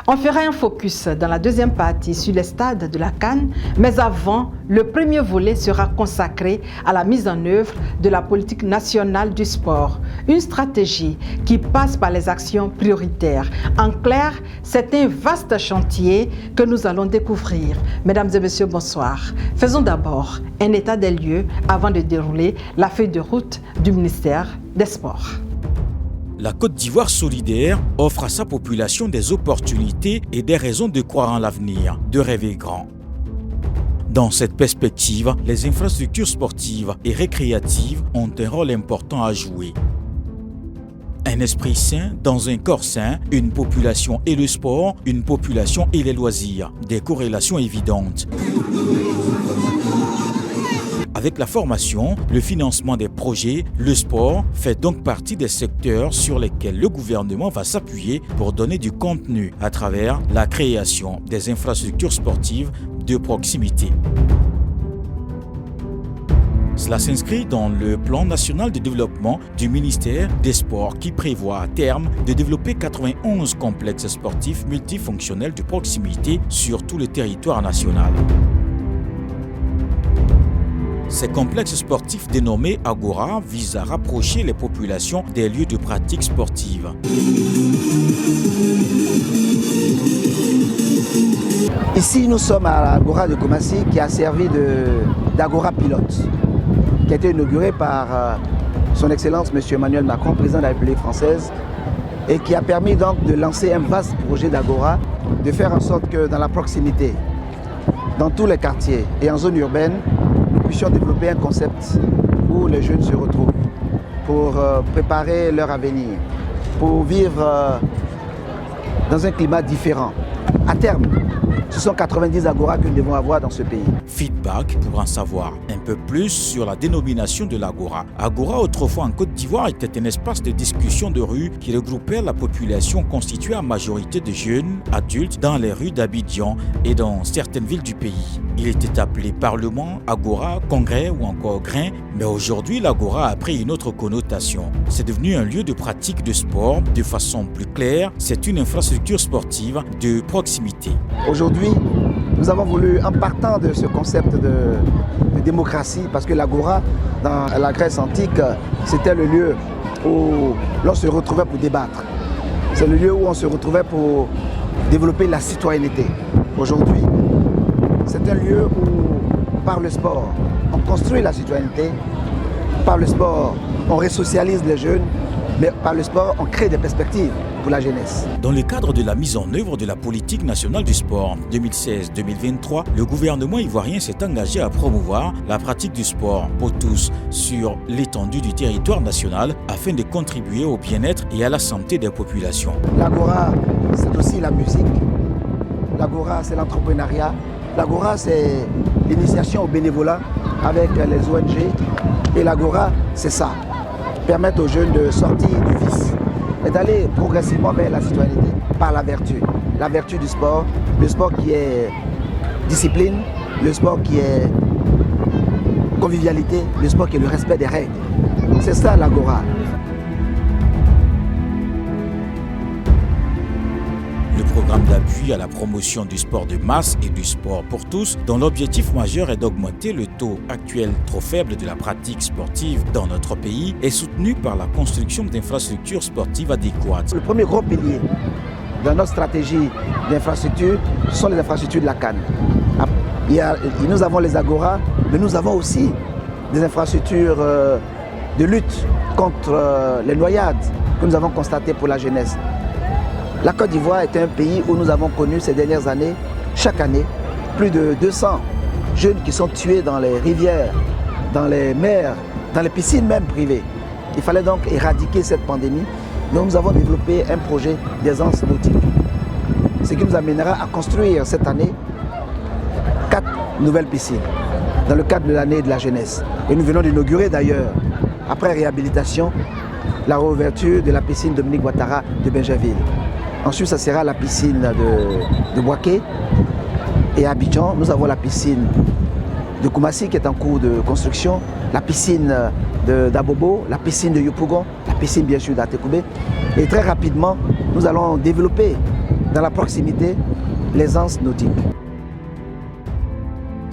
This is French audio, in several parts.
On fera un focus dans la deuxième partie sur les stades de la CAN, mais avant, le premier volet sera consacré à la mise en œuvre de la politique nationale du sport, une stratégie qui passe par les actions prioritaires. En clair, c'est un vaste chantier que nous allons découvrir. Mesdames et messieurs, bonsoir. Faisons d'abord un état des lieux avant de dérouler la feuille de route du ministère des Sports. La Côte d'Ivoire solidaire offre à sa population des opportunités et des raisons de croire en l'avenir, de rêver grand. Dans cette perspective, les infrastructures sportives et récréatives ont un rôle important à jouer. Un esprit sain dans un corps sain, une population et le sport, une population et les loisirs, des corrélations évidentes. Avec la formation, le financement des projets, le sport fait donc partie des secteurs sur lesquels le gouvernement va s'appuyer pour donner du contenu à travers la création des infrastructures sportives de proximité. Cela s'inscrit dans le plan national de développement du ministère des Sports qui prévoit à terme de développer 91 complexes sportifs multifonctionnels de proximité sur tout le territoire national. Ces complexes sportifs dénommés Agora visent à rapprocher les populations des lieux de pratique sportive. Ici, nous sommes à l'Agora de Koumassi qui a servi d'Agora pilote, qui a été inauguré par son Excellence M. Emmanuel Macron, président de la République française, et qui a permis donc de lancer un vaste projet d'Agora, de faire en sorte que dans la proximité, dans tous les quartiers et en zone urbaine, nous puissions développer un concept où les jeunes se retrouvent pour préparer leur avenir, pour vivre dans un climat différent. À terme, ce sont 90 agoras que nous devons avoir dans ce pays. Feedback pour en savoir un peu plus sur la dénomination de l'Agora. Agora, autrefois en Côte d'Ivoire, était un espace de discussion de rue qui regroupait la population constituée en majorité de jeunes adultes dans les rues d'Abidjan et dans certaines villes du pays. Il était appelé Parlement, Agora, Congrès ou encore Grain, mais aujourd'hui l'Agora a pris une autre connotation. C'est devenu un lieu de pratique de sport. De façon plus claire, c'est une infrastructure sportive de proximité. Aujourd'hui, nous avons voulu, en partant de ce concept de démocratie, parce que l'Agora, dans la Grèce antique, c'était le lieu où l'on se retrouvait pour débattre. C'est le lieu où on se retrouvait pour développer la citoyenneté. Aujourd'hui, c'est un lieu où, par le sport, on construit la citoyenneté. Par le sport, on resocialise les jeunes. Mais par le sport, on crée des perspectives pour la jeunesse. Dans le cadre de la mise en œuvre de la politique nationale du sport 2016-2023, le gouvernement ivoirien s'est engagé à promouvoir la pratique du sport pour tous sur l'étendue du territoire national afin de contribuer au bien-être et à la santé des populations. L'Agora, c'est aussi la musique. L'Agora, c'est l'entrepreneuriat. L'Agora, c'est l'initiation au bénévolat avec les ONG. Et l'Agora, c'est ça. Permettre aux jeunes de sortir du vice et d'aller progressivement vers la citoyenneté par la vertu du sport, le sport qui est discipline, le sport qui est convivialité, le sport qui est le respect des règles. C'est ça l'Agora. Le programme d'appui à la promotion du sport de masse et du sport pour tous, dont l'objectif majeur est d'augmenter le taux actuel trop faible de la pratique sportive dans notre pays, est soutenu par la construction d'infrastructures sportives adéquates. Le premier gros pilier de notre stratégie d'infrastructure, ce sont les infrastructures de la CAN. Nous avons les agoras, mais nous avons aussi des infrastructures de lutte contre les noyades que nous avons constatées pour la jeunesse. La Côte d'Ivoire est un pays où nous avons connu ces dernières années, chaque année, plus de 200 jeunes qui sont tués dans les rivières, dans les mers, dans les piscines même privées. Il fallait donc éradiquer cette pandémie. Donc nous avons développé un projet d'aisance nautique, ce qui nous amènera à construire cette année 4 nouvelles piscines dans le cadre de l'année de la jeunesse. Et nous venons d'inaugurer d'ailleurs, après réhabilitation, la réouverture de la piscine Dominique Ouattara de Benjerville. Ensuite, ça sera la piscine de Boaké. Et à Abidjan, nous avons la piscine de Koumassi qui est en cours de construction, la piscine d'Abobo, la piscine de Yopougon, la piscine bien sûr d'Atekoubé. Et très rapidement, nous allons développer dans la proximité, l'aisance nautique.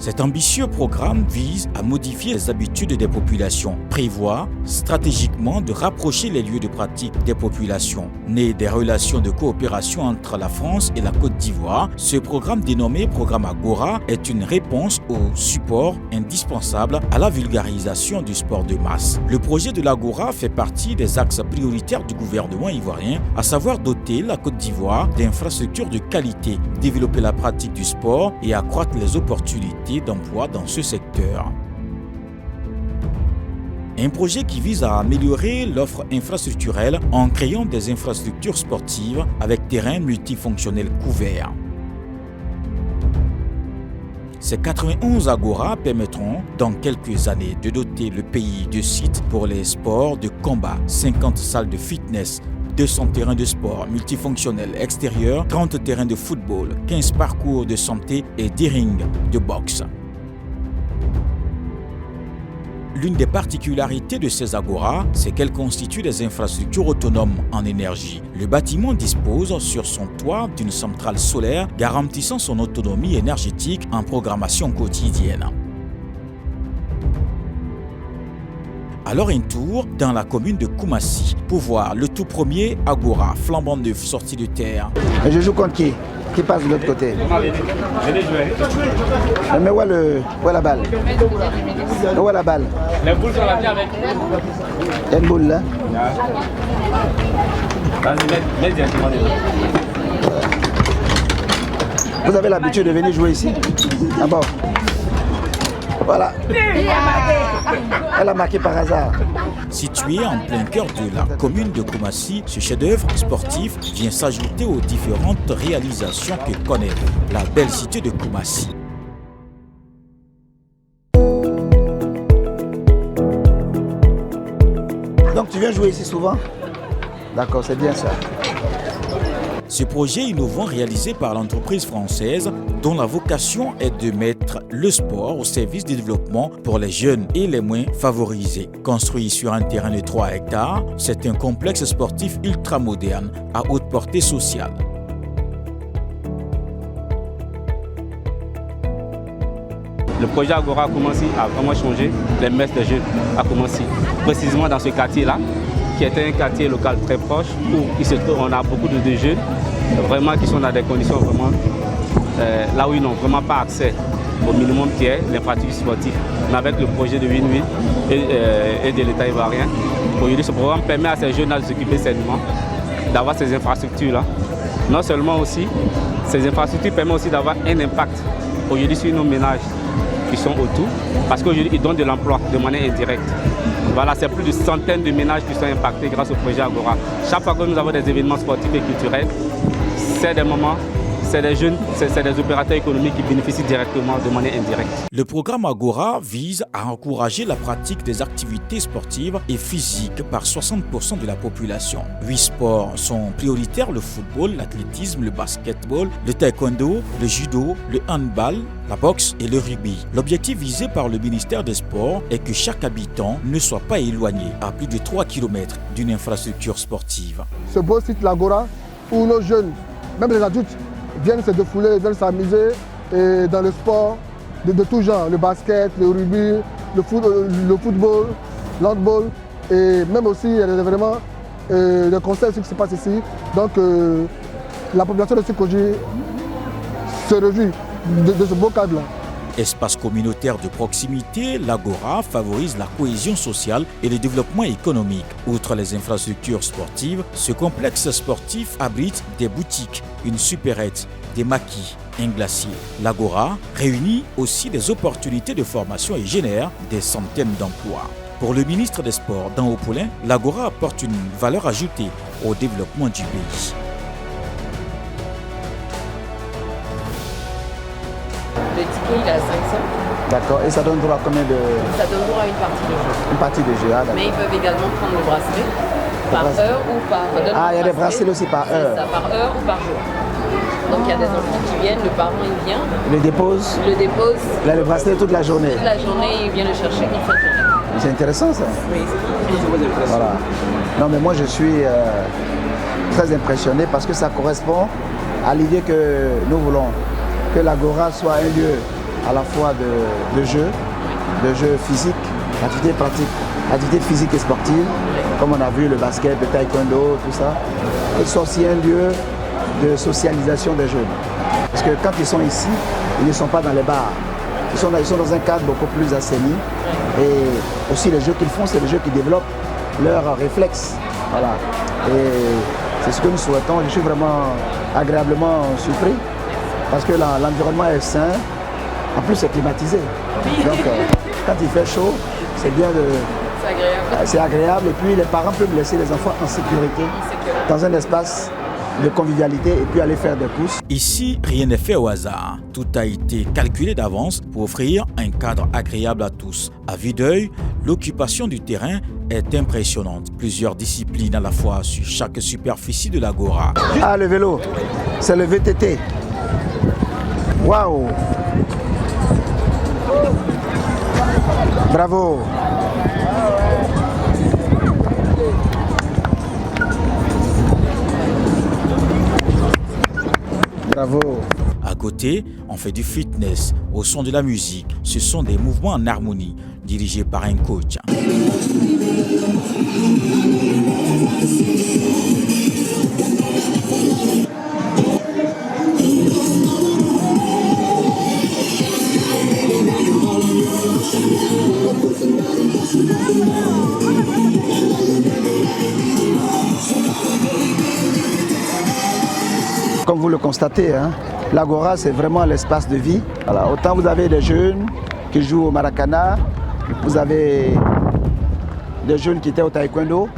Cet ambitieux programme vise à modifier les habitudes des populations, prévoit stratégiquement de rapprocher les lieux de pratique des populations. Né des relations de coopération entre la France et la Côte d'Ivoire, ce programme dénommé Programme Agora est une réponse au support indispensable à la vulgarisation du sport de masse. Le projet de l'Agora fait partie des axes prioritaires du gouvernement ivoirien, à savoir doter la Côte d'Ivoire d'infrastructures de qualité, développer la pratique du sport et accroître les opportunités d'emploi dans ce secteur. Un projet qui vise à améliorer l'offre infrastructurelle en créant des infrastructures sportives avec terrains multifonctionnels couverts. Ces 91 agoras permettront dans quelques années de doter le pays de sites pour les sports de combat, 50 salles de fitness, 200 terrains de sport multifonctionnels extérieurs, 30 terrains de football, 15 parcours de santé et 10 rings de boxe. L'une des particularités de ces agoras, c'est qu'elles constituent des infrastructures autonomes en énergie. Le bâtiment dispose sur son toit d'une centrale solaire garantissant son autonomie énergétique en programmation quotidienne. Alors un tour dans la commune de Koumassi pour voir le tout premier agora flambant neuf sorti de terre. Et je joue contre qui? Qui passe de l'autre côté? Mais où est la balle? Où est la balle? Les boules sont là avec. Il y a une boule là. Vas-y, mets directement dedans. Vous avez l'habitude de venir jouer ici? Ah bon? Voilà. Elle a marqué par hasard. Situé en plein cœur de la commune de Koumassi, ce chef-d'œuvre sportif vient s'ajouter aux différentes réalisations que connaît la belle cité de Koumassi. Donc tu viens jouer ici souvent? D'accord, c'est bien ça. Ce projet innovant réalisé par l'entreprise française dont la vocation est de mettre le sport au service du développement pour les jeunes et les moins favorisés. Construit sur un terrain de 3 hectares, c'est un complexe sportif ultramoderne à haute portée sociale. Le projet Agora a commencé à vraiment changer les mœurs des jeunes à Koumassi. Précisément dans ce quartier-là, qui était un quartier local très proche, où on a beaucoup de jeunes vraiment qui sont dans des conditions vraiment là où ils n'ont vraiment pas accès au minimum qui est l'infrastructure sportive. Mais avec le projet de Win-Win et de l'État ivoirien, aujourd'hui ce programme permet à ces jeunes de s'occuper sainement, d'avoir ces infrastructures-là. Non seulement aussi, ces infrastructures permettent aussi d'avoir un impact aujourd'hui sur nos ménages qui sont autour, parce qu'aujourd'hui ils donnent de l'emploi de manière indirecte. Voilà, c'est plus de centaines de ménages qui sont impactés grâce au projet Agora. Chaque fois que nous avons des événements sportifs et culturels, c'est des moments, c'est des jeunes, c'est des opérateurs économiques qui bénéficient directement de manière indirecte. Le programme Agora vise à encourager la pratique des activités sportives et physiques par 60% de la population. 8 sports sont prioritaires: le football, l'athlétisme, le basketball, le taekwondo, le judo, le handball, la boxe et le rugby. L'objectif visé par le ministère des Sports est que chaque habitant ne soit pas éloigné à plus de 3 km d'une infrastructure sportive. Ce beau site l'Agora où nos jeunes, même les adultes, viennent se défouler, viennent s'amuser dans le sport de tout genre, le basket, le rugby, le football, l'handball et même aussi il y a vraiment des concerts qui se passent ici. Donc la population de Sukoji se réjouit de ce beau cadre-là. Espace communautaire de proximité, l'Agora favorise la cohésion sociale et le développement économique. Outre les infrastructures sportives, ce complexe sportif abrite des boutiques, une supérette, des maquis, un glacier. L'Agora réunit aussi des opportunités de formation et génère des centaines d'emplois. Pour le ministre des Sports, Dan Opoulin, l'Agora apporte une valeur ajoutée au développement du pays. Le ticket, il est à 500. D'accord. Et ça donne droit à combien de... Ça donne droit à une partie de jeu. Une partie de jeu, ah, d'accord. Mais ils peuvent également prendre le bracelet par heure ou par... Ah, il y a des bracelets aussi par heure. Ça, par heure ou par jour. Donc il y a des enfants qui viennent, le parent il vient. Il le dépose. Il le dépose. Il a le bracelet toute la journée. Toute la journée, il vient le chercher toute la journée. C'est intéressant ça. Oui. Voilà. Non mais moi je suis très impressionné parce que ça correspond à l'idée que nous voulons que l'Agora soit un lieu à la fois de jeu physique, d'activité pratique, activité physique et sportive, comme on a vu le basket, le taekwondo, tout ça. Et soit aussi un lieu de socialisation des jeunes. Parce que quand ils sont ici, ils ne sont pas dans les bars. Ils sont dans un cadre beaucoup plus assaini. Et aussi les jeux qu'ils font, c'est les jeux qui développent leurs réflexes. Voilà. Et c'est ce que nous souhaitons. Je suis vraiment agréablement surpris parce que l'environnement est sain. En plus, c'est climatisé. Donc, quand il fait chaud, c'est bien de... C'est agréable. Et puis, les parents peuvent laisser les enfants en sécurité dans un espace de convivialité et puis aller faire des courses. Ici, rien n'est fait au hasard. Tout a été calculé d'avance pour offrir un cadre agréable à tous. À vue d'œil, l'occupation du terrain est impressionnante. Plusieurs disciplines à la fois sur chaque superficie de l'Agora. Ah, le vélo, c'est le VTT. Waouh! Bravo! Bravo. À côté, on fait du fitness au son de la musique. Ce sont des mouvements en harmonie, dirigés par un coach. Comme vous le constatez, hein, l'Agora, c'est vraiment l'espace de vie. Voilà, autant vous avez des jeunes qui jouent au Maracana, vous avez des jeunes qui étaient au taekwondo,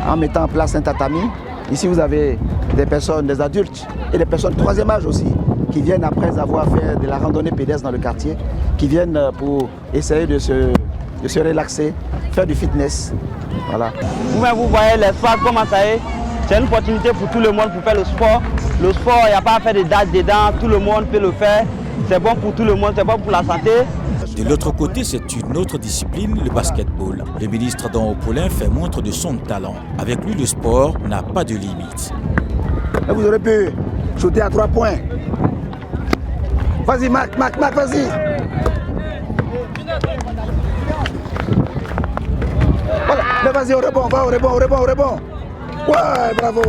en mettant en place un tatami. Ici, vous avez des personnes, des adultes et des personnes de troisième âge aussi, qui viennent après avoir fait de la randonnée pédestre dans le quartier, qui viennent pour essayer de se relaxer, faire du fitness. Voilà. Vous voyez l'espace, comment ça est. C'est une opportunité pour tout le monde pour faire le sport. Le sport, il n'y a pas à faire de dates dedans, tout le monde peut le faire. C'est bon pour tout le monde, c'est bon pour la santé. De l'autre côté, c'est une autre discipline, le basketball. Le ministre Don Paulin fait montre de son talent. Avec lui, le sport n'a pas de limite. Là, vous aurez pu shooter à 3 points. Vas-y, Marc, vas-y. Voilà, mais vas-y, au rebond, va au rebond. Ouais, bravo!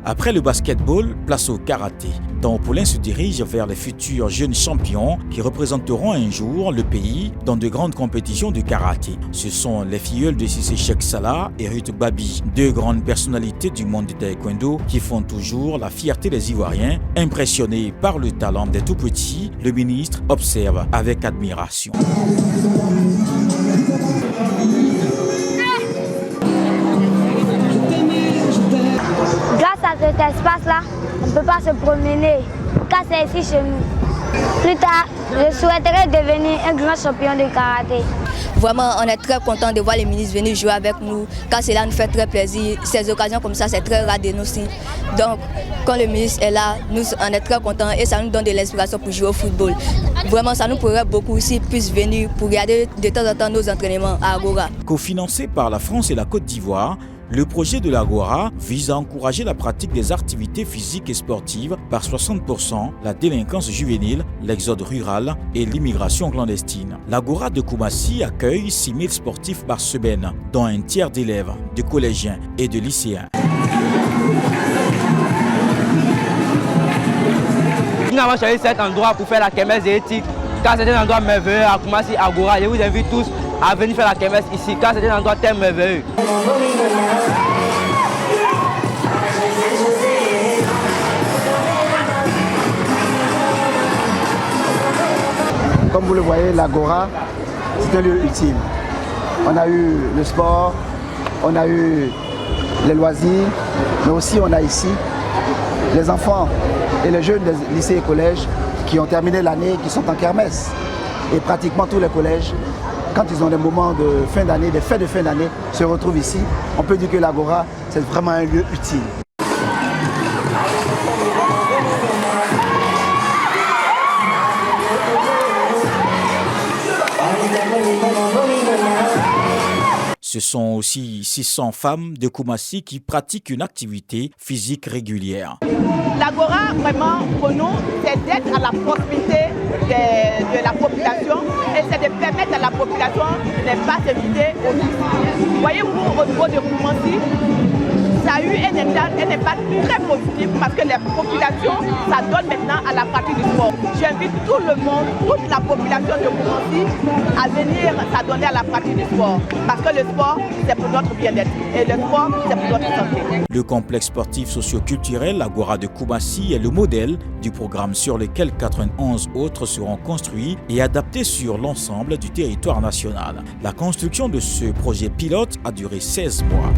Après le basketball, place au karaté. Don Paulin se dirige vers les futurs jeunes champions qui représenteront un jour le pays dans de grandes compétitions de karaté. Ce sont les filleuls de Cissé Cheikh Salah et Ruth Babi, deux grandes personnalités du monde du taekwondo qui font toujours la fierté des Ivoiriens. Impressionné par le talent des tout-petits, le ministre observe avec admiration. Grâce à cet espace-là, on ne peut pas se promener, car c'est ici chez nous. Plus tard, je souhaiterais devenir un grand champion de karaté. Vraiment, on est très content de voir les ministres venir jouer avec nous, car cela nous fait très plaisir. Ces occasions comme ça, c'est très rare de nous aussi. Donc, quand le ministre est là, nous, on est très contents et ça nous donne de l'inspiration pour jouer au football. Vraiment, ça nous pourrait beaucoup s'ils puissent venir pour regarder de temps en temps nos entraînements à Agora. Cofinancé par la France et la Côte d'Ivoire, le projet de l'Agora vise à encourager la pratique des activités physiques et sportives par 60%, la délinquance juvénile, l'exode rural et l'immigration clandestine. L'Agora de Koumassi accueille 6 000 sportifs par semaine, dont un tiers d'élèves, de collégiens et de lycéens. Nous avons choisi cet endroit pour faire la kermesse éthique, car c'est un endroit merveilleux à Koumassi, Agora. Je vous invite tous à venir faire la kermesse ici, car c'est un endroit très merveilleux. Comme vous le voyez, l'Agora, c'est un lieu ultime. On a eu le sport, on a eu les loisirs, mais aussi on a ici les enfants et les jeunes des lycées et collèges qui ont terminé l'année, qui sont en kermesse. Et pratiquement tous les collèges, quand ils ont des moments de fin d'année, des fêtes de fin d'année, se retrouvent ici. On peut dire que l'Agora, c'est vraiment un lieu utile. Ce sont aussi 600 femmes de Koumassi qui pratiquent une activité physique régulière. L'Agora, vraiment, pour nous, c'est d'être à la proximité de la population et c'est de permettre à la population de ne pas s'éviter au risque. Voyez-vous, au niveau de Koumassi, ça a eu un impact très positif parce que les populations s'adonnent maintenant à la pratique du sport. J'invite tout le monde, toute la population de Koumassi à venir s'adonner à la pratique du sport. Parce que le sport, c'est pour notre bien-être et le sport, c'est pour notre santé. Le complexe sportif socio-culturel Agora de Koumassi est le modèle du programme sur lequel 91 autres seront construits et adaptés sur l'ensemble du territoire national. La construction de ce projet pilote a duré 16 mois.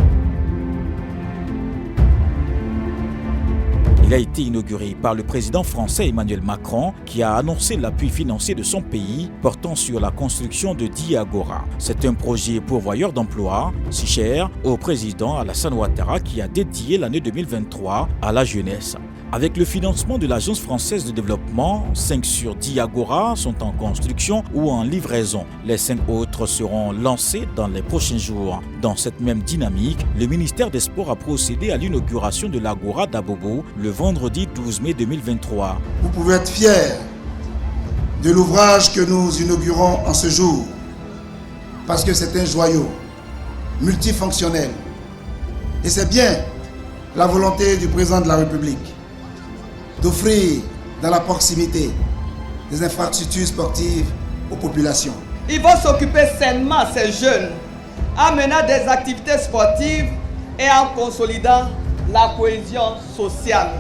Il a été inauguré par le président français Emmanuel Macron qui a annoncé l'appui financier de son pays portant sur la construction de 10 Agora. C'est un projet pourvoyeur d'emplois, si cher au président Alassane Ouattara qui a dédié l'année 2023 à la jeunesse. Avec le financement de l'Agence française de développement, 5 sur 10 Agora sont en construction ou en livraison. Les 5 autres seront lancés dans les prochains jours. Dans cette même dynamique, le ministère des Sports a procédé à l'inauguration de l'Agora d'Abobo le vendredi 12 mai 2023. Vous pouvez être fiers de l'ouvrage que nous inaugurons en ce jour parce que c'est un joyau multifonctionnel. Et c'est bien la volonté du président de la République d'offrir dans la proximité des infrastructures sportives aux populations. Ils vont s'occuper sainement, ces jeunes, en menant des activités sportives et en consolidant la cohésion sociale.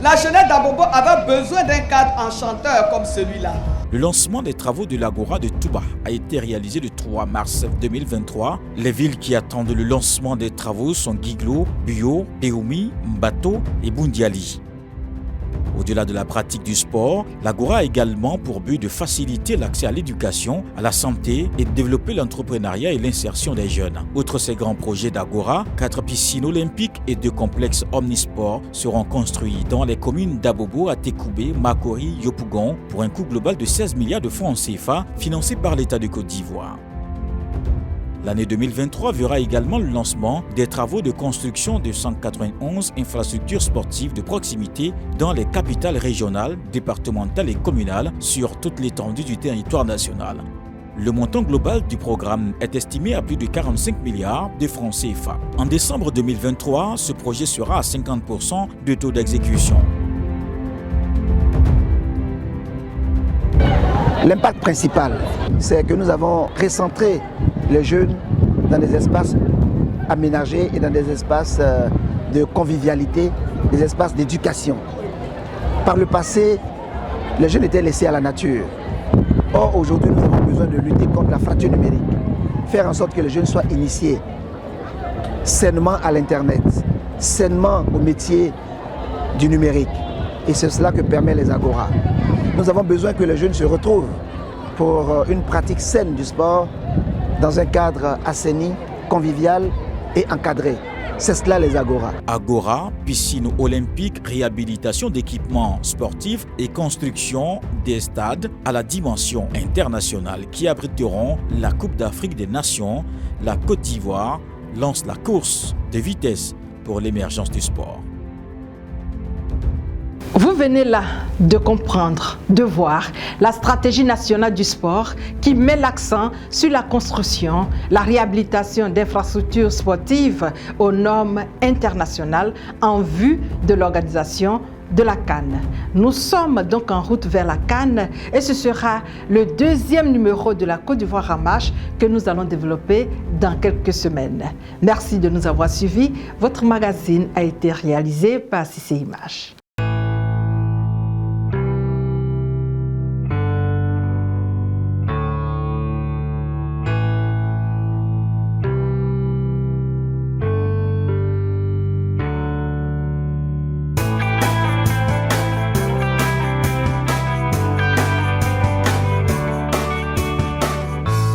La jeunesse d'Abobo avait besoin d'un cadre enchanteur comme celui-là. Le lancement des travaux de l'Agora de Touba a été réalisé le 3 mars 2023. Les villes qui attendent le lancement des travaux sont Guiglo, Bio, Déoumi, Mbato et Bundiali. Au-delà de la pratique du sport, l'Agora a également pour but de faciliter l'accès à l'éducation, à la santé et de développer l'entrepreneuriat et l'insertion des jeunes. Outre ces grands projets d'Agora, 4 piscines olympiques et 2 complexes omnisports seront construits dans les communes d'Abobo, Atekoubé, Makori, Yopougon pour un coût global de 16 milliards de francs CFA financé par l'État de Côte d'Ivoire. L'année 2023 verra également le lancement des travaux de construction de 191 infrastructures sportives de proximité dans les capitales régionales, départementales et communales sur toute l'étendue du territoire national. Le montant global du programme est estimé à plus de 45 milliards de francs CFA. En décembre 2023, ce projet sera à 50% de taux d'exécution. L'impact principal, c'est que nous avons recentré les jeunes dans des espaces aménagés et dans des espaces de convivialité, des espaces d'éducation. Par le passé, les jeunes étaient laissés à la nature. Or, aujourd'hui, nous avons besoin de lutter contre la fracture numérique, faire en sorte que les jeunes soient initiés sainement à l'Internet, sainement au métier du numérique. Et c'est cela que permet les Agora. Nous avons besoin que les jeunes se retrouvent pour une pratique saine du sport dans un cadre assaini, convivial et encadré. C'est cela les Agora. Agora, piscine olympique, réhabilitation d'équipements sportifs et construction des stades à la dimension internationale qui abriteront la Coupe d'Afrique des Nations. La Côte d'Ivoire lance la course de vitesse pour l'émergence du sport. Vous venez là de comprendre, de voir la stratégie nationale du sport qui met l'accent sur la construction, la réhabilitation d'infrastructures sportives aux normes internationales en vue de l'organisation de la CAN. Nous sommes donc en route vers la CAN et ce sera le 2e numéro de la Côte d'Ivoire en marche que nous allons développer dans quelques semaines. Merci de nous avoir suivis. Votre magazine a été réalisé par CC Images.